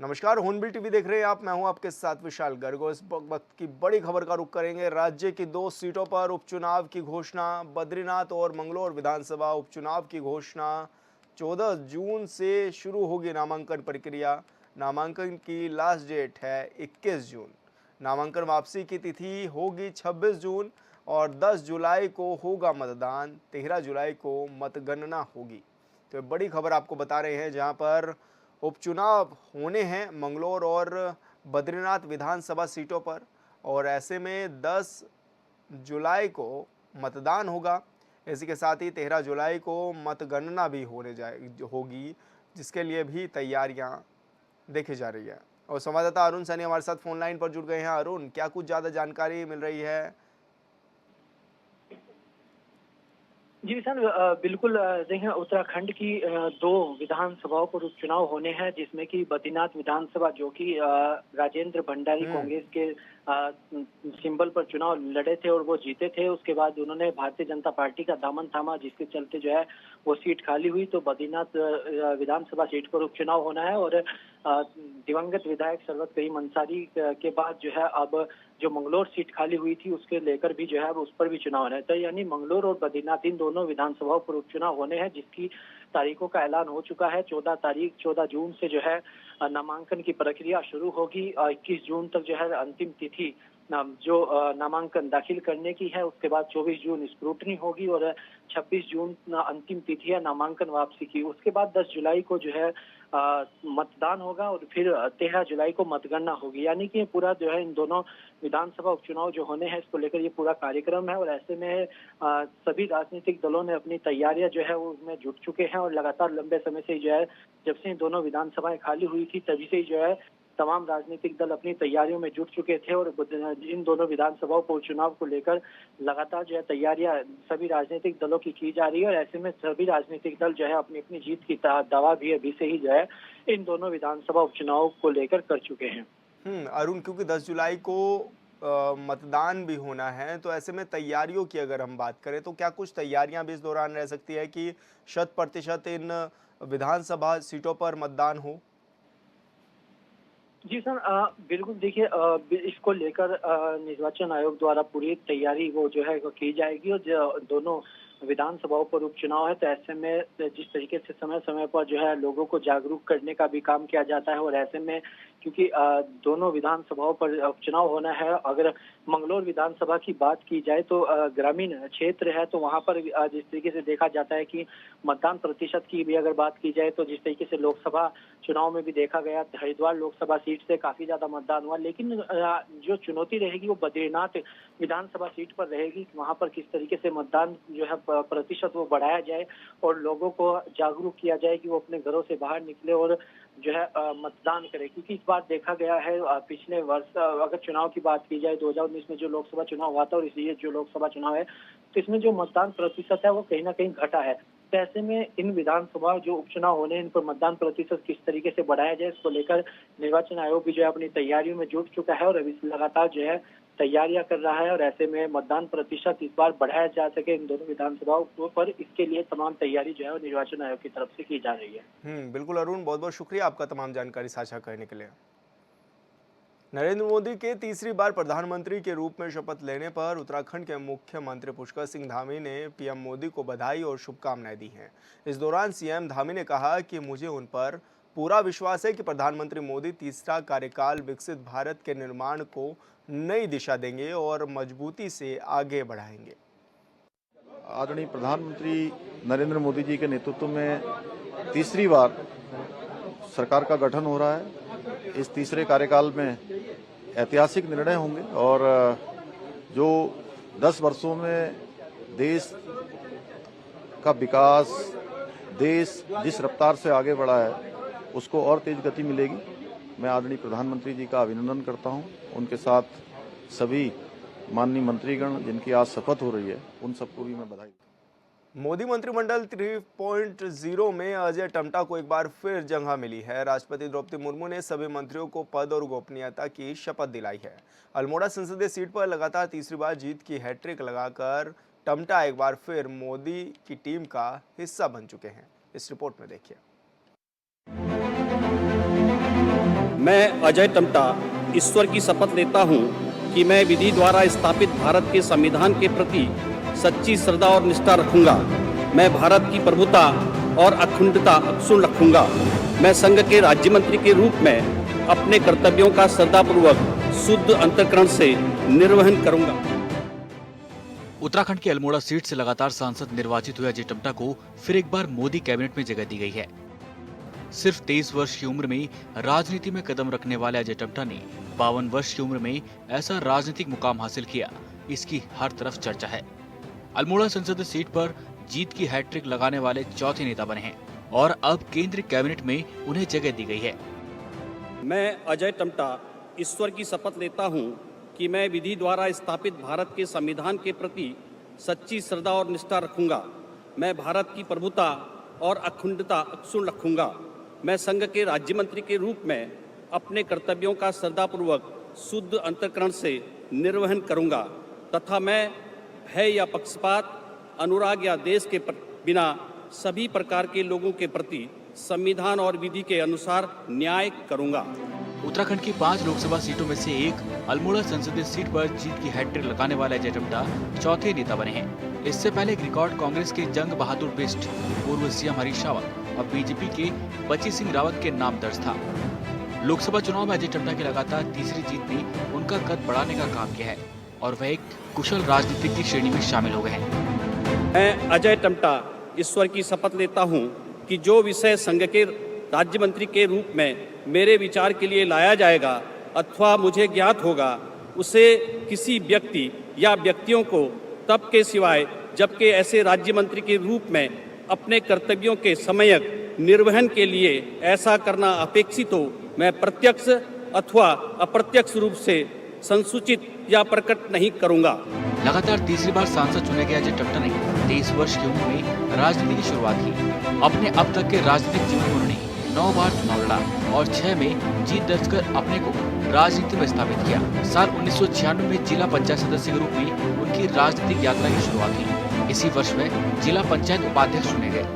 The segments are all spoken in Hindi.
नमस्कार, हॉर्नबिल टीवी देख रहे हैं आप। मैं हूं आपके साथ विशाल गर्ग। इस वक्त की बड़ी खबर का रुख करेंगे। राज्य की 2 सीटों पर उपचुनाव की घोषणा। बद्रीनाथ और मंगलौर विधानसभा उपचुनाव की घोषणा। 14 जून से शुरू होगी नामांकन प्रक्रिया। नामांकन की लास्ट डेट है 21 जून। नामांकन वापसी की तिथि होगी 26 जून और 10 जुलाई को होगा मतदान। 13 जुलाई को मतगणना होगी। तो बड़ी खबर आपको बता रहे हैं, जहां पर उपचुनाव होने हैं मंगलौर और बद्रीनाथ विधानसभा सीटों पर, और ऐसे में 10 जुलाई को मतदान होगा। इसी के साथ ही 13 जुलाई को मतगणना भी होगी, जिसके लिए भी तैयारियां देखी जा रही है। और संवाददाता अरुण सैनी हमारे साथ फोन लाइन पर जुड़ गए हैं। अरुण, क्या कुछ ज़्यादा जानकारी मिल रही है? जी विशाल, बिल्कुल। देखिए, उत्तराखंड की 2 विधानसभाओं पर उपचुनाव होने हैं, जिसमें कि बद्रीनाथ विधानसभा, जो कि राजेंद्र भंडारी कांग्रेस के सिंबल पर चुनाव लड़े थे और वो जीते थे। उसके बाद उन्होंने भारतीय जनता पार्टी का दामन थामा, जिसके चलते जो है वो सीट खाली हुई। तो बद्रीनाथ विधानसभा सीट पर उपचुनाव होना है और दिवंगत विधायक सरवत करीम अंसारी के बाद जो है अब जो मंगलौर सीट खाली हुई थी उसके लेकर भी जो है उस पर भी चुनाव रहता है। यानी मंगलौर और बद्रीनाथ इन दोनों विधानसभाओं पर उपचुनाव होने हैं, जिसकी तारीखों का ऐलान हो चुका है। 14 जून से जो है नामांकन की प्रक्रिया शुरू होगी। 21 जून तक जो है अंतिम तिथि जो नामांकन दाखिल करने की है। उसके बाद 24 जून स्क्रूटनी होगी और 26 जून अंतिम तिथि है नामांकन वापसी की। उसके बाद 10 जुलाई को जो है मतदान होगा और फिर 13 जुलाई को मतगणना होगी। यानी कि पूरा जो है इन दोनों विधानसभा उपचुनाव जो होने हैं, इसको लेकर ये पूरा कार्यक्रम है। और ऐसे में सभी राजनीतिक दलों ने अपनी तैयारियां जो है वो उसमें जुट चुके हैं और लगातार लंबे समय से जो है, जब से इन दोनों विधानसभाएं खाली हुई थी तभी से जो है तमाम राजनीतिक दल अपनी तैयारियों में जुट चुके थे। और इन दोनों विधानसभाओं को चुनाव को लेकर लगातार जो है तैयारियां सभी राजनीतिक दलों की जा रही है। और ऐसे में सभी राजनीतिक दल जो है अपनी अपनी जीत की दावा भी अभी से ही जो है इन दोनों विधानसभा उपचुनाव को लेकर कर चुके हैं। अरुण, क्योंकि 10 जुलाई को मतदान भी होना है, तो ऐसे में तैयारियों की अगर हम बात करें तो क्या कुछ तैयारियां भी इस दौरान रह सकती है कि 100% इन विधानसभा सीटों पर मतदान हो? जी सर, बिल्कुल। देखिए, इसको लेकर निर्वाचन आयोग द्वारा पूरी तैयारी वो जो है वो की जाएगी। और जो दोनों विधानसभाओं पर उपचुनाव है, तो ऐसे में जिस तरीके से समय समय पर जो है लोगों को जागरूक करने का भी काम किया जाता है। और ऐसे में क्योंकि दोनों विधानसभाओं पर उपचुनाव होना है, अगर मंगलौर विधानसभा की बात की जाए तो ग्रामीण क्षेत्र है, तो वहां पर जिस तरीके से देखा जाता है कि मतदान प्रतिशत की भी अगर बात की जाए तो जिस तरीके से लोकसभा चुनाव में भी देखा गया, हरिद्वार लोकसभा सीट से काफी ज्यादा मतदान हुआ। लेकिन जो चुनौती रहेगी वो बद्रीनाथ विधानसभा सीट पर रहेगी। वहां पर किस तरीके से मतदान जो है प्रतिशत वो बढ़ाया जाए और लोगों को जागरूक किया जाए कि वो अपने घरों से बाहर निकले और जो है मतदान करे। क्योंकि इस बार देखा गया है, पिछले वर्ष अगर चुनाव की बात की जाए 2019 में जो लोकसभा चुनाव हुआ था और इसलिए जो लोकसभा चुनाव है, तो इसमें जो मतदान प्रतिशत है वो कहीं ना कहीं घटा है। तो ऐसे में इन विधानसभा जो उपचुनाव होने हैं, इन पर मतदान प्रतिशत किस तरीके से बढ़ाया जाए, इसको लेकर निर्वाचन आयोग भी जो है अपनी तैयारियों में जुट चुका है और अभी लगातार जो है तैयारियां कर रहा है। और ऐसे में मतदान प्रतिशत इस बार बढ़ाया जा सके इन दोनों विधानसभाओं पर, इसके लिए तमाम तैयारी जो है वो निर्वाचन आयोग की तरफ से की जा रही है। बिल्कुल अरुण, बहुत बहुत शुक्रिया आपका तमाम जानकारी साझा करने के लिए। नरेंद्र मोदी के तीसरी बार प्रधानमंत्री के रूप में शपथ लेने पर उत्तराखंड के मुख्यमंत्री पुष्कर सिंह धामी ने पीएम मोदी को बधाई और शुभकामनाएं दी हैं। इस दौरान सीएम धामी ने कहा कि मुझे उन पर पूरा विश्वास है कि प्रधानमंत्री मोदी तीसरा कार्यकाल विकसित भारत के निर्माण को नई दिशा देंगे और मजबूती से आगे बढ़ाएंगे। आदरणीय प्रधानमंत्री नरेंद्र मोदी जी के नेतृत्व में तीसरी बार सरकार का गठन हो रहा है। इस तीसरे कार्यकाल में ऐतिहासिक निर्णय होंगे और जो 10 वर्षों में देश का विकास, देश जिस रफ्तार से आगे बढ़ा है उसको और तेज गति मिलेगी। मैं आदरणीय प्रधानमंत्री जी का अभिनंदन करता हूं। उनके साथ सभी माननीय मंत्रीगण जिनकी आज शपथ हो रही है, उन सबको भी मैं बधाई। मोदी मंत्रिमंडल 3.0 में अजय टम्टा को एक बार फिर जगह मिली है। राष्ट्रपति द्रौपदी मुर्मू ने सभी मंत्रियों को पद और गोपनीयता की शपथ दिलाई है। अल्मोड़ा संसदीय सीट पर लगातार तीसरी बार जीत की हैट्रिक लगाकर टम्टा एक बार फिर मोदी की टीम का हिस्सा बन चुके हैं। इस रिपोर्ट में देखिए। मैं अजय टम्टा ईश्वर की शपथ लेता हूं कि मैं विधि द्वारा स्थापित भारत के संविधान के प्रति सच्ची श्रद्धा और निष्ठा रखूंगा। मैं भारत की प्रभुता और अखंडता अक्षुण्ण रखूंगा। मैं संघ के राज्य मंत्री के रूप में अपने कर्तव्यों का श्रद्धापूर्वक शुद्ध अंतःकरण से निर्वहन करूंगा। उत्तराखंड की अल्मोड़ा सीट से लगातार सांसद निर्वाचित हुए अजय टम्टा को फिर एक बार मोदी कैबिनेट में जगह दी गई है। सिर्फ 23 वर्ष की उम्र में राजनीति में कदम रखने वाले अजय टम्टा ने 52 वर्ष की उम्र में ऐसा राजनीतिक मुकाम हासिल किया, इसकी हर तरफ चर्चा है। अल्मोड़ा संसदीय सीट पर जीत की हैट्रिक लगाने वाले चौथे नेता बने हैं और अब केंद्रीय कैबिनेट में उन्हें जगह दी गई है। मैं अजय टम्टा ईश्वर की शपथ लेता हूं कि मैं विधि द्वारा स्थापित भारत के संविधान के प्रति सच्ची श्रद्धा और निष्ठा रखूंगा। मैं भारत की प्रभुता और अखंडता अक्षुण्ण रखूंगा। मैं संघ के राज्य मंत्री के रूप में अपने कर्तव्यों का श्रद्धापूर्वक शुद्ध अंतःकरण से निर्वहन करूंगा तथा मैं भय या पक्षपात, अनुराग या देश के बिना सभी प्रकार के लोगों के प्रति संविधान और विधि के अनुसार न्याय करूंगा। उत्तराखंड की 5 लोकसभा सीटों में से एक अल्मोड़ा संसदीय सीट पर जीत की हैट्रिक लगाने वाले अजय टम्टा चौथे नेता बने हैं। इससे पहले एक रिकॉर्ड कांग्रेस के जंग बहादुर बिष्ट, पूर्व सीएम हरीश रावत और बीजेपी के बची सिंह रावत के नाम दर्ज था। लोकसभा चुनाव में अजय टम्टा की लगातार तीसरी जीत ने उनका कद बढ़ाने का काम किया है और वह एक कुशल राजनीतिक की श्रेणी में शामिल हो गए हैं। मैं अजय टम्टा ईश्वर की शपथ लेता हूं कि जो विषय संघ के राज्य मंत्री के रूप में मेरे विचार के लिए लाया जाएगा अथवा मुझे ज्ञात होगा, उसे किसी व्यक्ति या व्यक्तियों को तब के सिवाय जबकि ऐसे राज्य मंत्री के रूप में अपने कर्तव्यों के समयक निर्वहन के लिए ऐसा करना अपेक्षित हो, मैं प्रत्यक्ष अथवा अप्रत्यक्ष रूप से संसूचित या प्रकट नहीं करूंगा। लगातार तीसरी बार सांसद चुने गए अजय टम्टा ने 23 वर्ष की उम्र में राजनीति की शुरुआत की। अपने अब तक के राजनीतिक जीवन में उन्होंने 9 बार चुनाव लड़ा और 6 में जीत दर्ज कर अपने को राजनीति में स्थापित किया। साल 1996 में जिला पंचायत सदस्य के रूप में उनकी राजनीतिक यात्रा की शुरुआत हुई। इसी वर्ष में जिला पंचायत उपाध्यक्ष चुने गए।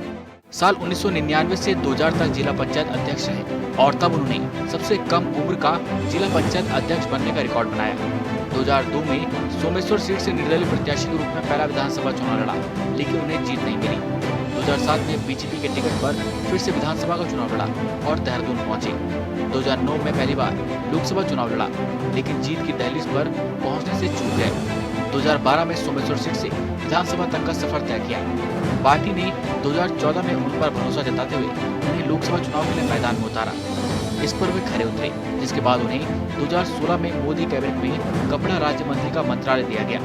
साल 1999 से 2000 तक जिला पंचायत अध्यक्ष रहे और तब उन्होंने सबसे कम उम्र का जिला पंचायत अध्यक्ष बनने का रिकॉर्ड बनाया। 2002 में सोमेश्वर सीट से निर्दलीय प्रत्याशी के रूप में पहला विधानसभा चुनाव लड़ा, लेकिन उन्हें जीत नहीं मिली। 2007 में बीजेपी के टिकट पर फिर से विधानसभा का चुनाव लड़ा और देहरादून पहुंचे। 2009 में पहली बार लोकसभा चुनाव लड़ा, लेकिन जीत की दहलीज पर पहुंचने से चूक गए। 2012 में सोमेश्वर सीट से विधानसभा तक का सफर तय किया। पार्टी ने 2014 में उन पर भरोसा जताते हुए उन्हें लोकसभा चुनाव के लिए मैदान में उतारा। इस पर वे खरे उतरे, जिसके बाद उन्हें 2016 में मोदी कैबिनेट में कपड़ा राज्य मंत्री का मंत्रालय दिया गया।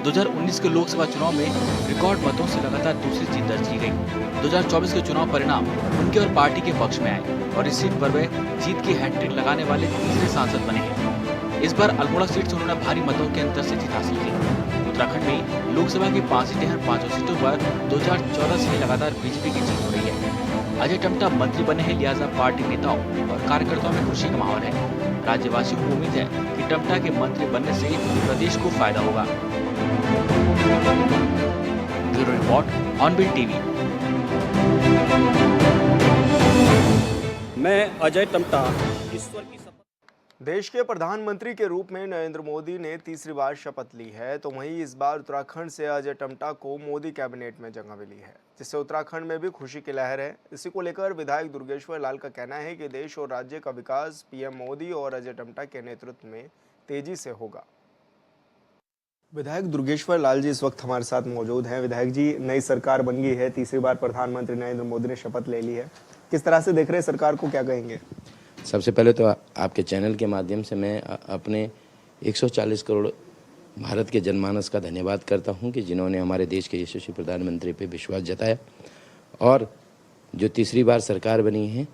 2019 के लोकसभा चुनाव में रिकॉर्ड मतों से लगातार दूसरी जीत दर्ज की गई। 2024 के चुनाव परिणाम उनके और पार्टी के पक्ष में आए और इस सीट पर वे जीत की हैट्रिक लगाने वाले तीसरे सांसद बने हैं। इस बार अल्मोड़ा सीट से उन्होंने भारी मतों के अंतर से जीत हासिल की। उत्तराखंड में लोकसभा की 5 सीटें हैं। 5 सीटों पर 2014 से लगातार बीजेपी की जीत हो रही है। अजय टम्टा मंत्री बने हैं, लिहाजा पार्टी नेताओं और कार्यकर्ताओं में खुशी का माहौल है। राज्यवासियों को उम्मीद है कि टम्टा के मंत्री बनने से प्रदेश को फायदा होगा। ब्यूरो रिपोर्ट, ऑनबिल टीवी। मैं अजय टम्टा ईश्वर की देश के प्रधानमंत्री के रूप में नरेंद्र मोदी ने तीसरी बार शपथ ली है, तो वहीं इस बार उत्तराखंड से अजय टम्टा को मोदी कैबिनेट में जगह मिली है, जिससे उत्तराखंड में भी खुशी की लहर है। इसी को लेकर विधायक दुर्गेश्वर लाल का कहना है कि देश और राज्य का विकास पीएम मोदी और अजय टम्टा के नेतृत्व में तेजी से होगा। विधायक दुर्गेश्वर लाल जी इस वक्त हमारे साथ मौजूद हैं। विधायक जी, नई सरकार बन गई है, तीसरी बार प्रधानमंत्री नरेंद्र मोदी ने शपथ ले ली है, किस तरह से देख रहे हैं सरकार को, क्या कहेंगे? सबसे पहले तो आपके चैनल के माध्यम से मैं अपने 140 करोड़ भारत के जनमानस का धन्यवाद करता हूं कि जिन्होंने हमारे देश के यशस्वी प्रधानमंत्री पे विश्वास जताया और जो तीसरी बार सरकार बनी है,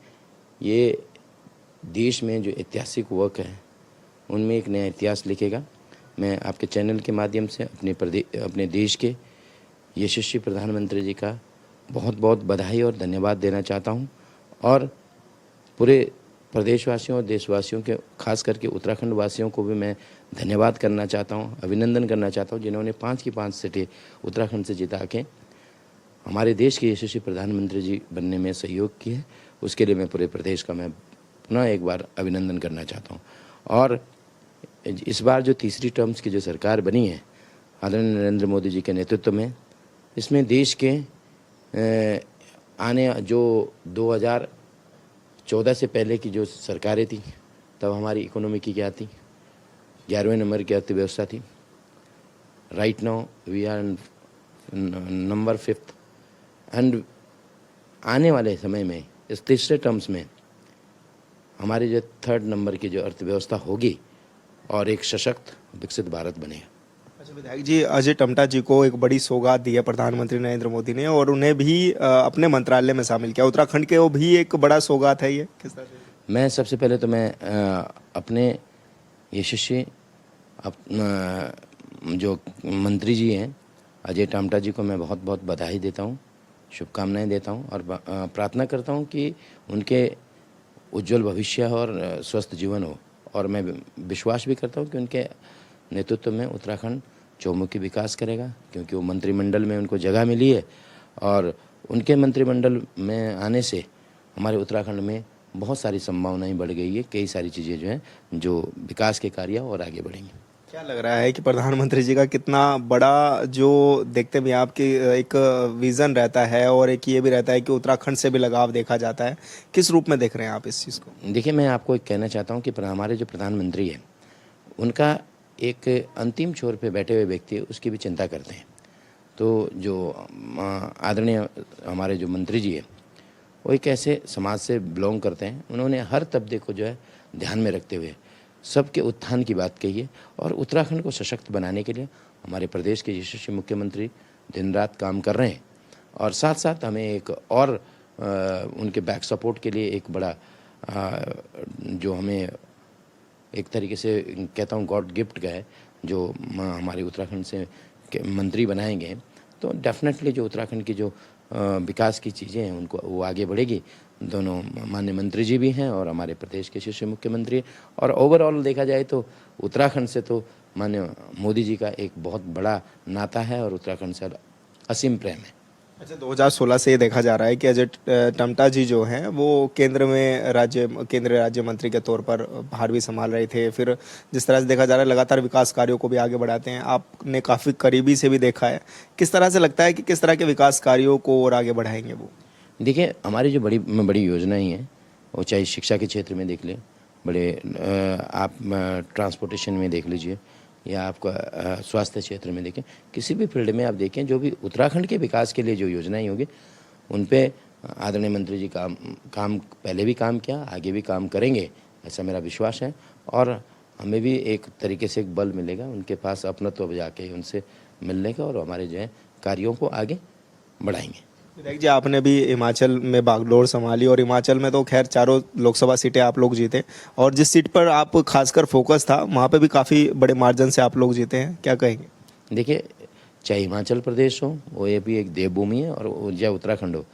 ये देश में जो ऐतिहासिक वर्क है उनमें एक नया इतिहास लिखेगा। मैं आपके चैनल के माध्यम से अपने देश के यशस्वी प्रधानमंत्री जी का बहुत बहुत बधाई और धन्यवाद देना चाहता हूं और पूरे प्रदेशवासियों और देशवासियों के खास करके उत्तराखंड वासियों को भी मैं धन्यवाद करना चाहता हूं, अभिनंदन करना चाहता हूं, जिन्होंने 5 की 5 सीटें उत्तराखंड से जिता के हमारे देश के यशस्वी प्रधानमंत्री जी बनने में सहयोग किया है। उसके लिए मैं पूरे प्रदेश का मैं पुनः एक बार अभिनंदन करना चाहता हूँ। और इस बार जो तीसरी टर्म्स की जो सरकार बनी है आदरणीय नरेंद्र मोदी जी के नेतृत्व में, इसमें देश के आने जो 2014 से पहले की जो सरकारें थी तब हमारी इकोनॉमी की क्या थी, 11वें नंबर की अर्थव्यवस्था थी। Right now we are number 5th and आने वाले समय में इस तीसरे टर्म्स में हमारी जो 3rd नंबर की जो अर्थव्यवस्था होगी और एक सशक्त विकसित भारत बनेगा। अच्छा विधायक जी, अजय टम्टा जी को एक बड़ी सौगात दी है प्रधानमंत्री नरेंद्र मोदी ने और उन्हें भी अपने मंत्रालय में शामिल किया। उत्तराखंड के वो भी एक बड़ा सौगात है, ये किस तरह से? मैं सबसे पहले तो मैं अपने यशस्वी जो मंत्री जी हैं अजय टम्टा जी को मैं बहुत बहुत बधाई देता हूँ, शुभकामनाएं देता हूँ और प्रार्थना करता हूँ कि उनके उज्जवल भविष्य और स्वस्थ जीवन हो। और मैं विश्वास भी करता हूँ कि उनके नेतृत्व में उत्तराखंड चौमुखी विकास करेगा, क्योंकि वो मंत्रिमंडल में उनको जगह मिली है और उनके मंत्रिमंडल में आने से हमारे उत्तराखंड में बहुत सारी संभावनाएं बढ़ गई है। कई सारी चीज़ें जो हैं जो विकास के कार्य और आगे बढ़ेंगी। क्या लग रहा है कि प्रधानमंत्री जी का कितना बड़ा जो देखते भी आपकी एक विज़न रहता है और एक ये भी रहता है कि उत्तराखंड से भी लगाव देखा जाता है, किस रूप में देख रहे हैं आप इस चीज़ को? देखिए, मैं आपको एक कहना चाहता हूँ कि हमारे जो प्रधानमंत्री हैं उनका एक अंतिम छोर पे बैठे हुए व्यक्ति उसकी भी चिंता करते हैं। तो जो आदरणीय हमारे जो मंत्री जी हैं वो एक ऐसे समाज से बिलोंग करते हैं, उन्होंने हर तबके को जो है ध्यान में रखते हुए सबके उत्थान की बात कही है और उत्तराखंड को सशक्त बनाने के लिए हमारे प्रदेश के यशस्वी मुख्यमंत्री दिन रात काम कर रहे हैं। और साथ साथ हमें एक और उनके बैक सपोर्ट के लिए एक बड़ा जो हमें एक तरीके से कहता हूँ गॉड गिफ्ट का है, जो हमारे उत्तराखंड से मंत्री बनाए गए, तो डेफिनेटली जो उत्तराखंड की जो विकास की चीज़ें हैं उनको वो आगे बढ़ेगी। दोनों माननीय मंत्री जी भी हैं और हमारे प्रदेश के शीर्ष मुख्यमंत्री, और ओवरऑल देखा जाए तो उत्तराखंड से तो माननीय मोदी जी का एक बहुत बड़ा नाता है और उत्तराखंड से असीम प्रेम है। अच्छा, 2016 से ये देखा जा रहा है कि अजय टम्टा जी जो हैं वो केंद्रीय राज्य मंत्री के तौर पर भार भी संभाल रहे थे। फिर जिस तरह से देखा जा रहा है लगातार विकास कार्यों को भी आगे बढ़ाते हैं, आपने काफ़ी करीबी से भी देखा है। किस तरह से लगता है कि किस तरह के विकास कार्यों को और आगे बढ़ाएंगे वो? देखिए, हमारी जो बड़ी योजनाएं हैं वो चाहे शिक्षा के क्षेत्र में देख लें, बड़े आप ट्रांसपोर्टेशन में देख लीजिए या आपका स्वास्थ्य क्षेत्र में देखें, किसी भी फील्ड में आप देखें, जो भी उत्तराखंड के विकास के लिए जो योजनाएं होंगी उन पे आदरणीय मंत्री जी काम पहले भी काम किया, आगे भी काम करेंगे, ऐसा मेरा विश्वास है। और हमें भी एक तरीके से एक बल मिलेगा उनके पास अपनत्व जाके उनसे मिलने का, और हमारे जो है कार्यों को आगे बढ़ाएंगे। विधायक जी, आपने भी हिमाचल में बागडोर संभाली और हिमाचल में तो खैर चारों लोकसभा सीटें आप लोग जीते, और जिस सीट पर आप खासकर फोकस था वहाँ पे भी काफ़ी बड़े मार्जिन से आप लोग जीते हैं, क्या कहेंगे? देखिए, चाहे हिमाचल प्रदेश हो, वो ये भी एक देवभूमि है, और चाहे उत्तराखंड हो,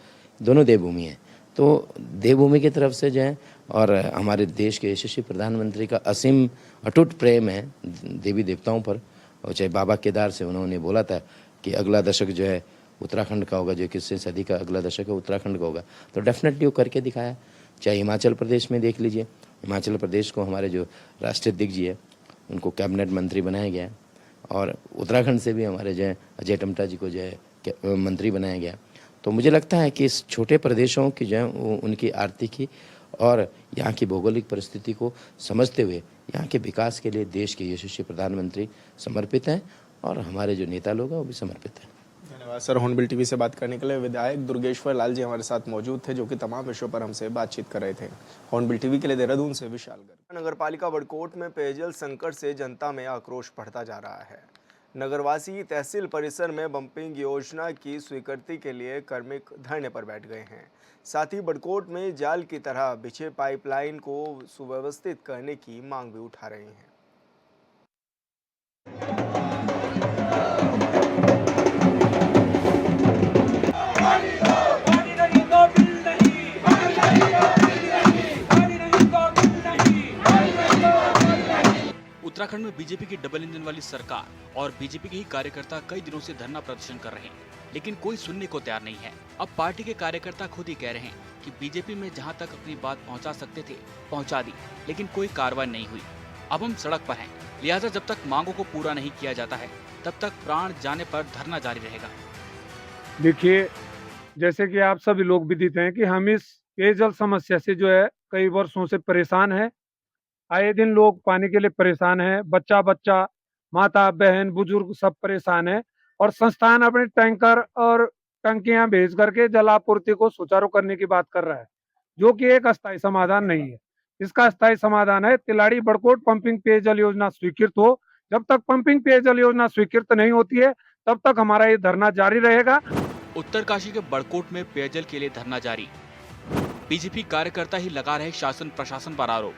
दोनों देवभूमि है। तो देवभूमि की तरफ से जो है और हमारे देश के यशस्वी प्रधानमंत्री का असीम अटूट प्रेम है देवी देवताओं पर, और चाहे बाबा केदार से उन्होंने बोला था कि अगला दशक जो है उत्तराखंड का होगा, जो किससे सदी का अगला दशक है उत्तराखंड का होगा, तो डेफिनेटली वो करके दिखाया। चाहे हिमाचल प्रदेश में देख लीजिए, हिमाचल प्रदेश को हमारे जो राष्ट्रीय अध्यक्ष जी है उनको कैबिनेट मंत्री बनाया गया, और उत्तराखंड से भी हमारे जो है अजय टम्टा जी को जो है मंत्री बनाया गया। तो मुझे लगता है कि इस छोटे प्रदेशों की जो है उनकी आर्थिकी और यहाँ की भौगोलिक परिस्थिति को समझते हुए यहाँ के विकास के लिए देश के यशस्वी प्रधानमंत्री समर्पित हैं, और हमारे जो नेता लोग हैं वो भी समर्पित हैं। धन्यवाद सर। हॉर्नबिल टीवी से बात करने के लिए विधायक दुर्गेश्वर लाल जी हमारे साथ मौजूद थे, जो कि तमाम विषयों पर हमसे बातचीत कर रहे थे। हॉर्नबिल टीवी के लिए देहरादून से विशाल गर्ग। नगरपालिका बड़कोट में पेयजल संकट से जनता में आक्रोश बढ़ता जा रहा है। नगरवासी तहसील परिसर में बंपिंग योजना की स्वीकृति के लिए कार्मिक धरने पर बैठ गए हैं। साथ ही बड़कोट में जाल की तरह बिछे पाइपलाइन को सुव्यवस्थित करने की मांग भी उठा रहे हैं। उत्तराखंड में बीजेपी की डबल इंजन वाली सरकार और बीजेपी के ही कार्यकर्ता कई दिनों से धरना प्रदर्शन कर रहे हैं। लेकिन कोई सुनने को तैयार नहीं है। अब पार्टी के कार्यकर्ता खुद ही कह रहे हैं कि बीजेपी में जहां तक अपनी बात पहुंचा सकते थे पहुंचा दी, लेकिन कोई कार्रवाई नहीं हुई। अब हम सड़क पर हैं, लिहाजा जब तक मांगों को पूरा नहीं किया जाता है तब तक प्राण जाने पर धरना जारी रहेगा। देखिए, जैसे कि आप सभी लोग विदित हैं कि हम इस पेयजल समस्या से जो है कई वर्षों से परेशान है। आए दिन लोग पानी के लिए परेशान है, बच्चा, माता, बहन, बुजुर्ग सब परेशान है और संस्थान अपने टैंकर और टंकियां भेज करके जल आपूर्ति को सुचारू करने की बात कर रहा है, जो कि एक अस्थायी समाधान नहीं है। इसका अस्थायी समाधान है तिलाड़ी बड़कोट पंपिंग पेयजल योजना स्वीकृत हो। जब तक पंपिंग पेयजल योजना स्वीकृत नहीं होती है तब तक हमारा ये धरना जारी रहेगा। उत्तरकाशी के बड़कोट में पेयजल के लिए धरना जारी। बीजेपी कार्यकर्ता ही लगा रहे शासन प्रशासन पर आरोप।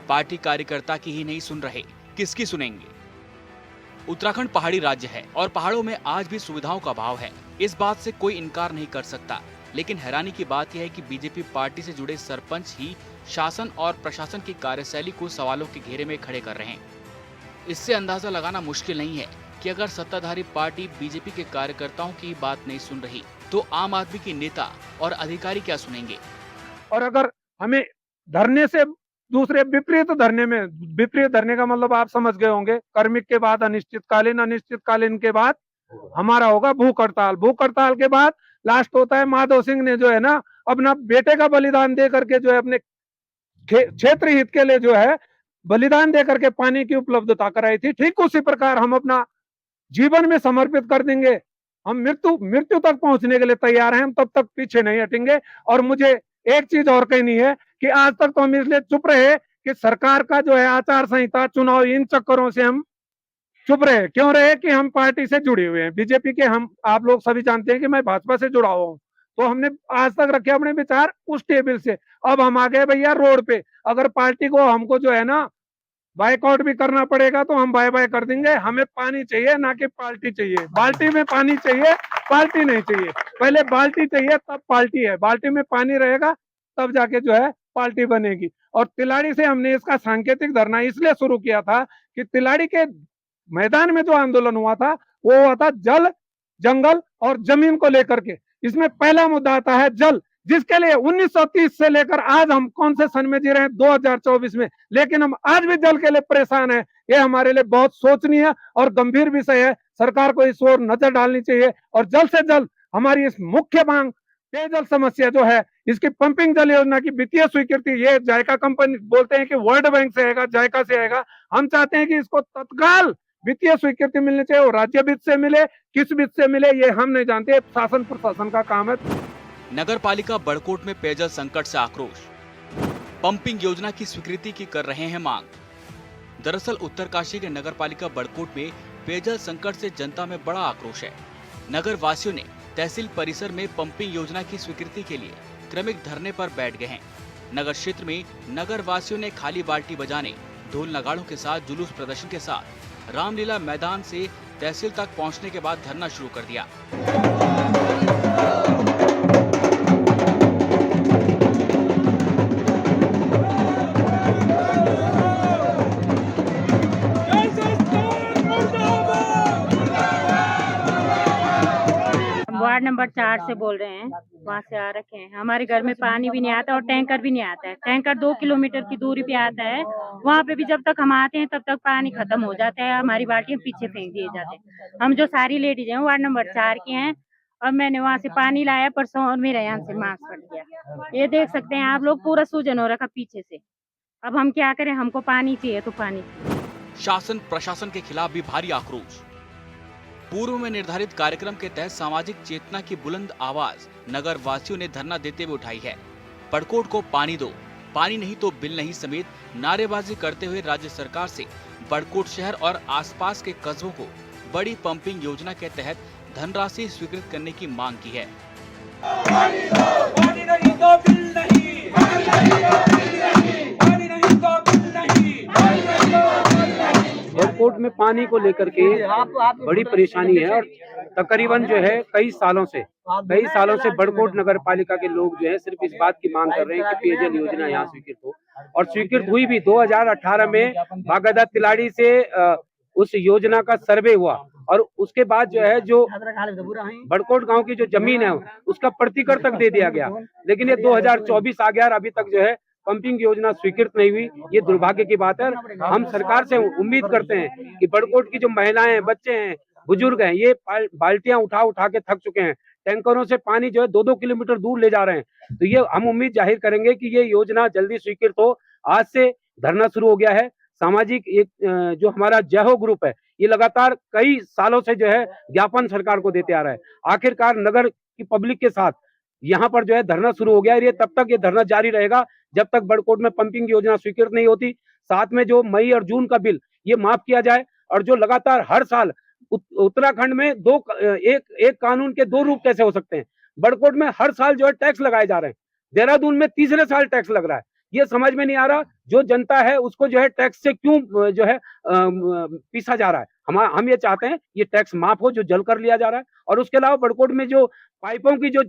पार्टी कार्यकर्ता की ही नहीं सुन रहे, किसकी सुनेंगे? उत्तराखंड पहाड़ी राज्य है और पहाड़ों में आज भी सुविधाओं का अभाव है, इस बात से कोई इनकार नहीं कर सकता। लेकिन हैरानी की बात यह है कि बीजेपी पार्टी से जुड़े सरपंच ही शासन और प्रशासन की कार्यशैली को सवालों के घेरे में खड़े कर रहे हैं। इससे अंदाजा लगाना मुश्किल नहीं है कि अगर सत्ताधारी पार्टी बीजेपी के कार्यकर्ताओं की बात नहीं सुन रही तो आम आदमी के नेता और अधिकारी क्या सुनेंगे? और अगर हमें धरने से दूसरे विपरीत धरने का मतलब आप समझ गए होंगे, कार्मिक के बाद अनिश्चितकालीन के बाद हमारा होगा भूख हड़ताल। भूख हड़ताल के बाद लास्ट होता है माधव सिंह ने जो है ना अपना बेटे का बलिदान दे करके जो है अपने क्षेत्र हित के लिए जो है बलिदान दे करके पानी की उपलब्धता कराई थी। ठीक उसी प्रकार हम अपना जीवन में समर्पित कर देंगे। हम मृत्यु तक पहुंचने के लिए तैयार हैं, हम तब तक पीछे नहीं हटेंगे। और मुझे एक चीज और कहनी है कि आज तक तो हम इसलिए चुप रहे कि सरकार का जो है आचार संहिता, चुनाव, इन चक्करों से हम चुप रहे। क्यों रहे? कि हम पार्टी से जुड़े हुए हैं, बीजेपी के। हम आप लोग सभी जानते हैं कि मैं भाजपा से जुड़ा हुआ हूं, तो हमने आज तक रखे अपने विचार उस टेबल से। अब हम आ गए भैया रोड पे। अगर पार्टी को हमको जो है ना बाइकआउट भी करना पड़ेगा तो हम बाय बाय कर देंगे। हमें पानी चाहिए, ना कि पार्टी चाहिए। बाल्टी में पानी चाहिए, पार्टी नहीं चाहिए। पहले बाल्टी चाहिए तब पार्टी है। बाल्टी में पानी रहेगा तब जाके जो है पार्टी बनेगी। और तिलाड़ी से हमने इसका सांकेतिक धरना इसलिए शुरू किया था कि तिलाड़ी के मैदान में जो आंदोलन हुआ था वो हुआ था जल, जंगल और जमीन को लेकर के। इसमें पहला मुद्दा आता है जल, जिसके लिए 1930 से लेकर आज हम कौन से सन में जी रहे हैं, 2024 में, लेकिन हम आज भी जल के लिए परेशान हैं। ये हमारे लिए बहुत सोचनीय और गंभीर विषय है। सरकार को इस ओर नजर डालनी चाहिए और जल्द से जल्द हमारी इस मुख्य मांग पेयजल समस्या जो है इसकी पंपिंग जल योजना की वित्तीय स्वीकृति, ये जायका कंपनी बोलते हैं कि वर्ल्ड बैंक से आएगा, जायका से आएगा। हम चाहते हैं कि इसको तत्काल वित्तीय स्वीकृति मिलनी चाहिए। वो राज्य वित्त से मिले, किस वित्त से मिले ये हम नहीं जानते, शासन प्रशासन का काम है। नगर पालिका बड़कोट में पेयजल संकट से आक्रोश। पंपिंग योजना की स्वीकृति की कर रहे हैं मांग। दरअसल उत्तरकाशी के नगर पालिका बड़कोट में पेयजल संकट से जनता में बड़ा आक्रोश है। नगर वासियों ने तहसील परिसर में पंपिंग योजना की स्वीकृति के लिए क्रमिक धरने पर बैठ गए हैं। नगर क्षेत्र में नगर वासियों ने खाली बाल्टी बजाने, ढोल नगाड़ों के साथ जुलूस प्रदर्शन के साथ रामलीला मैदान से तहसील तक पहुंचने के बाद धरना शुरू कर दिया। वार्ड नंबर 4 से बोल रहे हैं, वहाँ से आ रखे हैं। हमारे घर में पानी भी नहीं आता और टैंकर भी नहीं आता है। टैंकर 2 किलोमीटर की दूरी पे आता है, वहाँ पे भी जब तक हम आते हैं तब तक पानी खत्म हो जाता है। हमारी बाल्टियाँ पीछे फेंक दिए जाते हैं। हम जो सारी लेडीज हैं वार्ड नंबर 4 की हैं और मैंने वहाँ से पानी लाया परसों और मेरे यहाँ से मास्क फट गया। ये देख सकते हैं आप लोग, पूरा सूजन हो रखा पीछे से। अब हम क्या करें? हमको पानी चाहिए तो पानी चाहिए। शासन प्रशासन के खिलाफ भी भारी आक्रोश। पूर्व में निर्धारित कार्यक्रम के तहत सामाजिक चेतना की बुलंद आवाज नगर वासियों ने धरना देते हुए उठाई है। बड़कोट को पानी दो, पानी नहीं तो बिल नहीं समेत नारेबाजी करते हुए राज्य सरकार से बड़कोट शहर और आसपास के कस्बों को बड़ी पंपिंग योजना के तहत धनराशि स्वीकृत करने की मांग की है। पानी नहीं तो बिल नहीं, पानी नहीं तो बिल नहीं, पानी नहीं तो बिल नहीं, पानी नहीं तो बिल नहीं। एयरपोर्ट में पानी को लेकर के बड़ी परेशानी है और तकरीबन जो है कई सालों से बड़कोट नगर पालिका के लोग जो है सिर्फ इस बात की मांग कर रहे हैं कि पेयजल योजना यहाँ स्वीकृत हो। और स्वीकृत हुई भी 2018 में बाकायदा तिलाड़ी से उस योजना का सर्वे हुआ और उसके बाद जो है जो बड़कोट गांव की जो जमीन है उसका प्रतिकर तक दे दिया गया, लेकिन ये 2024 आ गया और अभी तक जो है पंपिंग योजना स्वीकृत नहीं हुई। ये दुर्भाग्य की बात है। हम सरकार से उम्मीद करते हैं कि बड़कोट की जो महिलाएं, बच्चे हैं, बुजुर्ग हैं, ये बाल्टियां उठा उठा के थक चुके हैं, टैंकरों से पानी जो है 2-2 किलोमीटर दूर ले जा रहे हैं। तो ये हम उम्मीद जाहिर करेंगे कि ये योजना जल्दी स्वीकृत हो। आज से धरना शुरू हो गया है। सामाजिक एक जो हमारा जय हो ग्रुप है, ये लगातार कई सालों से जो है ज्ञापन सरकार को देते आ रहा है। आखिरकार नगर की पब्लिक के साथ यहाँ पर जो है धरना शुरू हो गया है। ये तब तक ये धरना जारी रहेगा जब तक बड़कोट में पंपिंग योजना स्वीकृत नहीं होती। साथ में जो मई और जून का बिल ये माफ किया जाए, और जो लगातार हर साल उत्तराखंड में एक कानून के दो रूप कैसे हो सकते हैं। बड़कोट में हर साल जो है टैक्स लगाए जा रहे हैं, देहरादून में तीसरे साल टैक्स लग रहा है। ये समझ में नहीं आ रहा, जो जनता है उसको जो है टैक्स से क्यों जो है पीसा जा रहा है। हम ये चाहते हैं ये टैक्स माफ हो जो जल कर लिया जा रहा है। और उसके अलावा बड़कोट में जो पाइपों की जो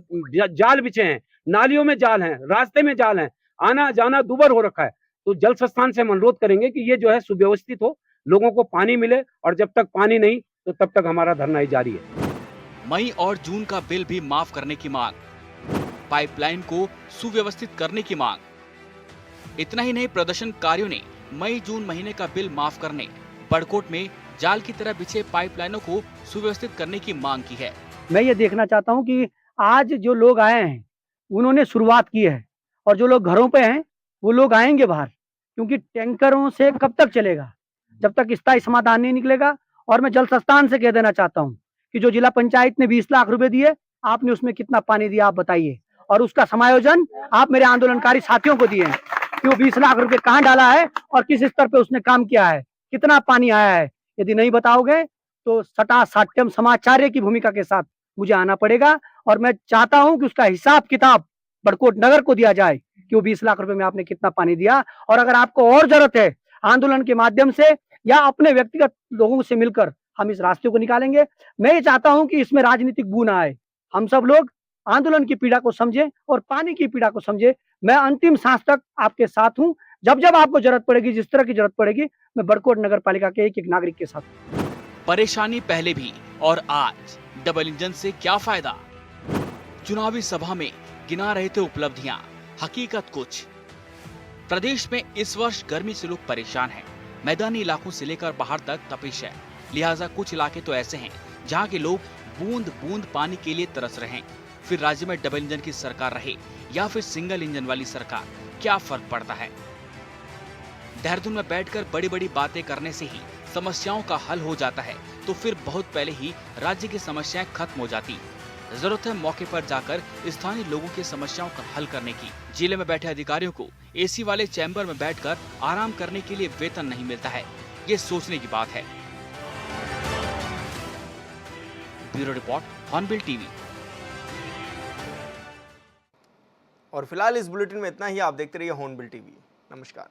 जाल बिछे हैं, नालियों में जाल हैं, रास्ते में जाल हैं, आना जाना दुभर हो रखा है। तो जल संस्थान से हम अनुरोध करेंगे कि ये जो है सुव्यवस्थित हो, लोगों को पानी मिले, और जब तक पानी नहीं तो तब तक हमारा धरना ही जारी है। मई और जून का बिल भी माफ करने की मांग, पाइपलाइन को सुव्यवस्थित करने की मांग। इतना ही नहीं, प्रदर्शनकारियों ने मई जून महीने का बिल माफ करने, बड़कोट में जाल की तरह बिछे पाइपलाइनों को सुव्यवस्थित करने की मांग की है। मैं ये देखना चाहता हूँ कि आज जो लोग आए हैं उन्होंने शुरुआत की है, और जो लोग घरों पे हैं वो लोग आएंगे बाहर, क्योंकि टैंकरों से कब तक चलेगा जब तक स्थायी समाधान नहीं निकलेगा। और मैं जल संस्थान से कह देना चाहता हूँ कि जो जिला पंचायत ने 20 लाख रुपए दिए, आपने उसमें कितना पानी दिया आप बताइए, और उसका समायोजन आप मेरे आंदोलनकारी साथियों को दिए हैं कि वो 20 लाख रुपए कहाँ डाला है और किस स्तर पे उसने काम किया है, कितना पानी आया है। यदि नहीं बताओगे तो सटा साट्यम समाचार्य की भूमिका के साथ मुझे आना पड़ेगा, और मैं चाहता हूं कि उसका हिसाब किताब बड़कोट नगर को दिया जाए कि वो 20 लाख रुपए में आपने कितना पानी दिया। और अगर आपको और जरूरत है, आंदोलन के माध्यम से या अपने व्यक्तिगत लोगों से मिलकर हम इस रास्ते को निकालेंगे। मैं ये चाहता हूं कि इसमें राजनीतिक बू ना आए, हम सब लोग आंदोलन की पीड़ा को समझें और पानी की पीड़ा को समझें। मैं अंतिम सांस तक आपके साथ हूं। जब जब आपको जरूरत पड़ेगी, जिस तरह की जरूरत पड़ेगी, मैं बड़कोट नगर पालिका के एक नागरिक के साथ। परेशानी पहले भी और आज, डबल इंजन से क्या फायदा। चुनावी सभा में गिना रहे थे उपलब्धियां, हकीकत कुछ। प्रदेश में इस वर्ष गर्मी से लोग परेशान हैं। मैदानी इलाकों से लेकर बाहर तक तपिश है, लिहाजा कुछ इलाके तो ऐसे हैं जहां के लोग बूंद बूंद पानी के लिए तरस रहे हैं। फिर राज्य में डबल इंजन की सरकार रहे या फिर सिंगल इंजन वाली सरकार, क्या फर्क पड़ता है। देहरादून में बैठकर बड़ी बड़ी बातें करने से ही समस्याओं का हल हो जाता है, तो फिर बहुत पहले ही राज्य की समस्याएं खत्म हो जाती। जरूरत है मौके पर जाकर स्थानीय लोगों की समस्याओं का हल करने की। जिले में बैठे अधिकारियों को एसी वाले चैम्बर में बैठकर आराम करने के लिए वेतन नहीं मिलता है, ये सोचने की बात है। Bureau report, hornbill TV. और फिलहाल इस बुलेटिन में इतना ही। आप देखते रहिए हॉर्नबिल टीवी। नमस्कार।